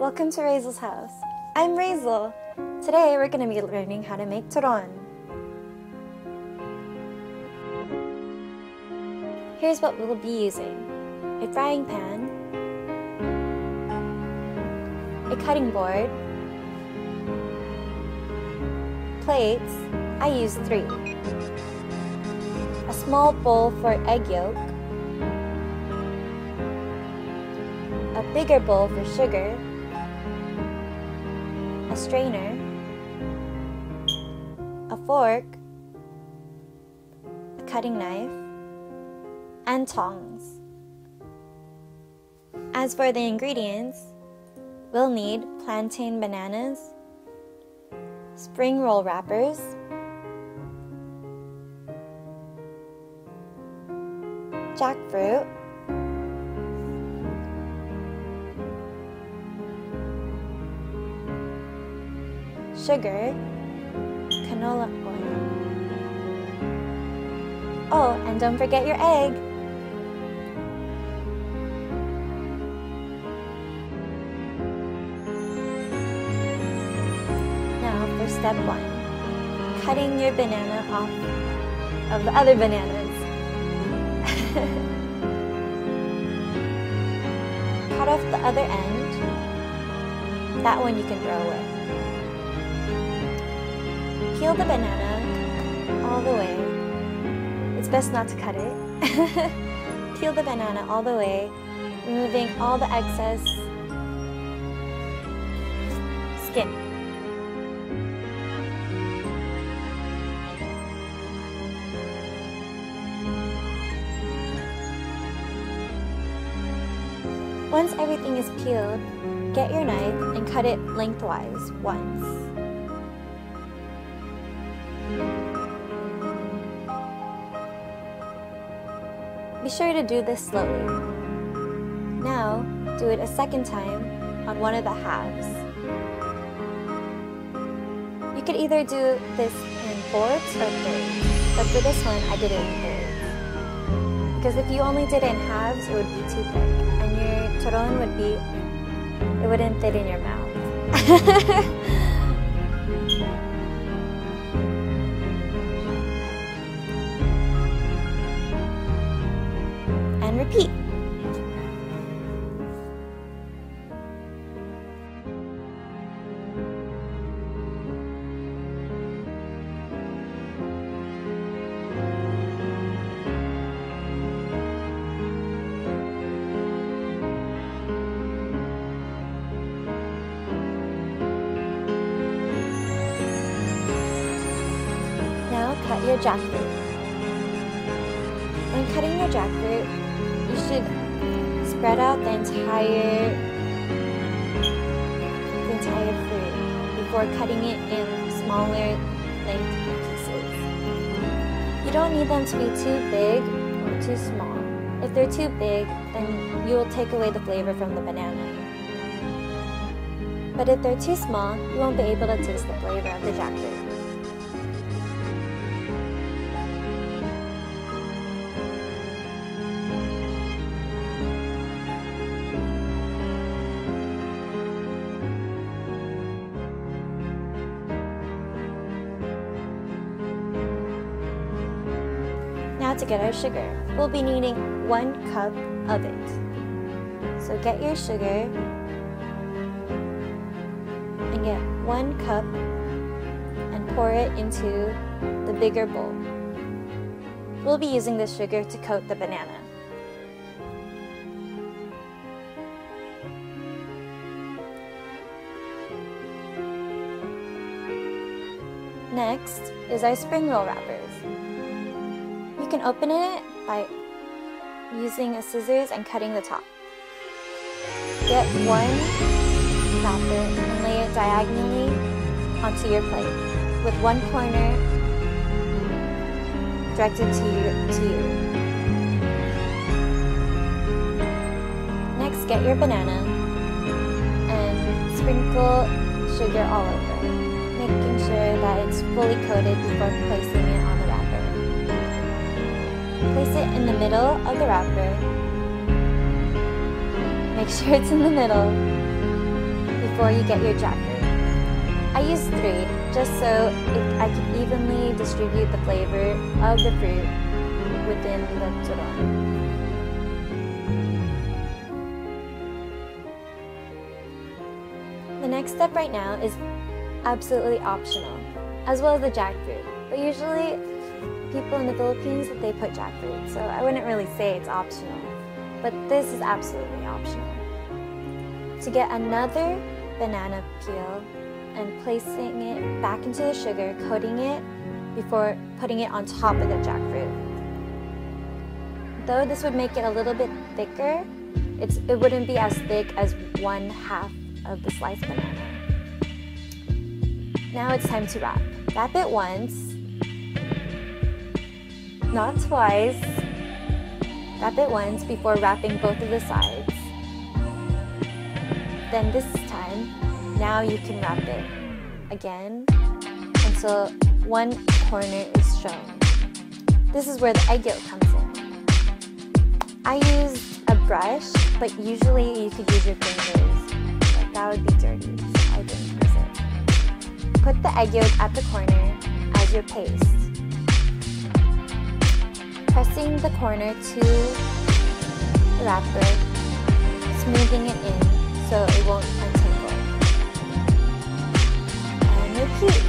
Welcome to Raizel's house. I'm Raizel. Today we're going to be learning how to make turon. Here's what we'll be using: a frying pan, a cutting board, plates, I use 3, a small bowl for egg yolk, a bigger bowl for sugar, a strainer, a fork, a cutting knife, and tongs. As for the ingredients, we'll need plantain bananas, spring roll wrappers, jackfruit, sugar, canola oil. Oh, and don't forget your egg! Now for step 1, cutting your banana off of the other bananas. Cut off the other end. That one you can throw away. Peel the banana all the way. It's best not to cut it. Peel the banana all the way, removing all the excess skin. Once everything is peeled, get your knife and cut it lengthwise once. Be sure to do this slowly. Now, do it a second time on one of the halves. You could either do this in 4ths or 3rds, but for this one, I did it in 3rds. Because if you only did it in halves, it would be too thick, and your turon it wouldn't fit in your mouth. And repeat. Now cut your jackfruit. When cutting your jackfruit, you should spread out the entire fruit before cutting it in smaller length pieces. You don't need them to be too big or too small. If they're too big, then you will take away the flavor from the banana. But if they're too small, you won't be able to taste the flavor of the jackfruit. Now to get our sugar, we'll be needing 1 cup of it. So get your sugar and get 1 cup and pour it into the bigger bowl. We'll be using this sugar to coat the banana. Next is our spring roll wrappers. You can open it by using a scissors and cutting the top. Get 1 wrapper and lay it diagonally onto your plate, with 1 corner directed to you. Next, get your banana and sprinkle sugar all over, making sure that it's fully coated before placing it on the wrapper. Place it in the middle of the wrapper. Make sure it's in the middle. before you get your jackfruit. I use 3 just so I can evenly distribute the flavor of the fruit within the turon. The next step right now is absolutely optional, as well as the jackfruit. But usually, people in the Philippines, they put jackfruit, so I wouldn't really say it's optional. But this is absolutely optional. To get another banana peel and placing it back into the sugar, coating it before putting it on top of the jackfruit. Though this would make it a little bit thicker, it wouldn't be as thick as 1/2 of the sliced banana. Now it's time to wrap. Wrap it once, not twice. Wrap it once before wrapping both of the sides. Then this time, now you can wrap it again until one corner is shown. This is where the egg yolk comes in. I used a brush, but usually you could use your fingers. But that would be dirty, so I didn't use it. Put the egg yolk at the corner as your paste. Pressing the corner to the wrapper, smoothing it in so it won't untangle. And repeat.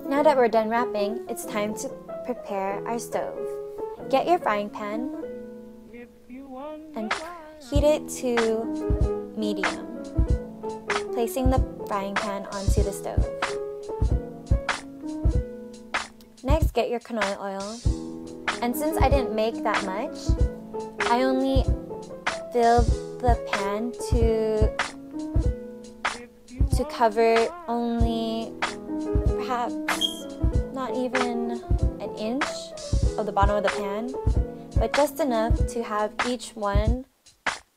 Now that we're done wrapping, it's time to prepare our stove. Get your frying pan and heat it to medium, placing the frying pan onto the stove. Next, get your canola oil And since I didn't make that much, I only filled the pan to cover only perhaps not even an inch of the bottom of the pan, but just enough to have each one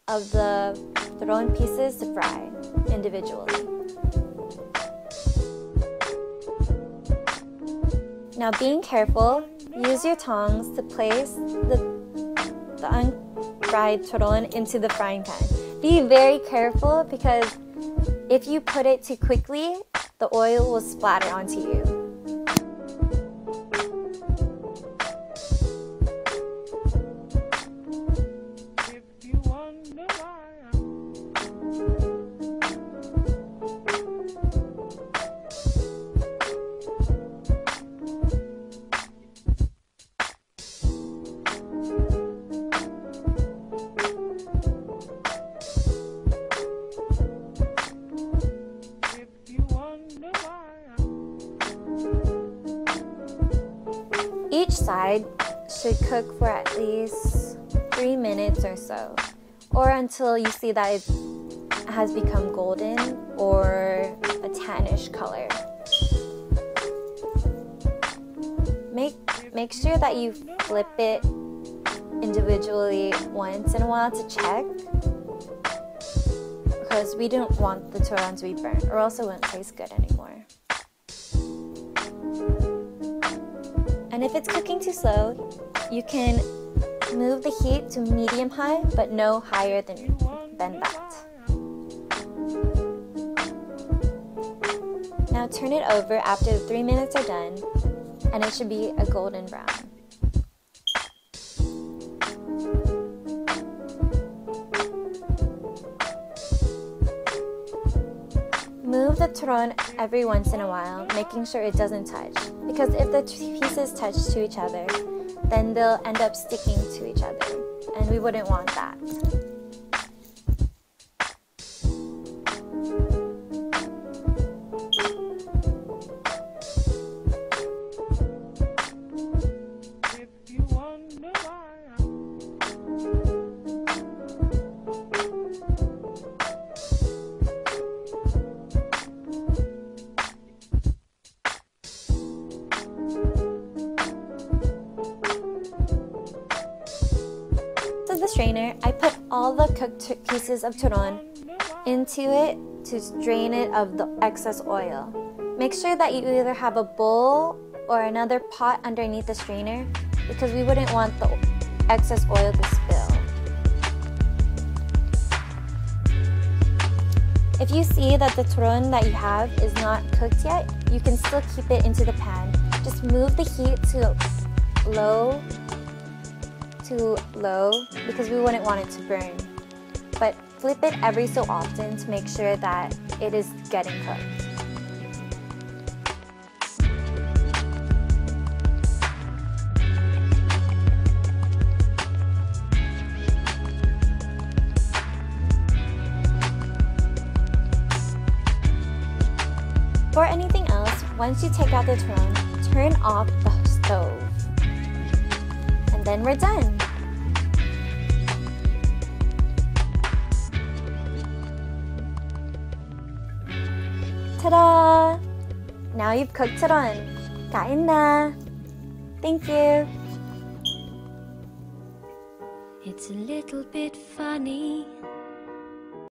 of the turon pieces to fry individually. Now, being careful, use your tongs to place the unfried turon into the frying pan. Be very careful because if you put it too quickly, the oil will splatter onto you. Each side should cook for at least 3 minutes or so, or until you see that it has become golden or a tannish color. Make sure that you flip it individually once in a while to check, because we don't want the turon to be burnt, or else it won't taste good anymore. And if it's cooking too slow, you can move the heat to medium-high, but no higher than that. Now turn it over after the 3 minutes are done, and it should be a golden brown. Move the turon every once in a while, making sure it doesn't touch. Because if the pieces touch to each other, then they'll end up sticking to each other, and we wouldn't want that. The strainer, I put all the cooked pieces of turon into it to drain it of the excess oil. Make sure that you either have a bowl or another pot underneath the strainer, because we wouldn't want the excess oil to spill. If you see that the turon that you have is not cooked yet, you can still keep it into the pan. Just move the heat to low because we wouldn't want it to burn. But flip it every so often to make sure that it is getting cooked. For anything else, once you take out the turon, turn off the stove. And then we're done. Ta-da! Now you've cooked turon. Kain na! Thank you! It's a little bit funny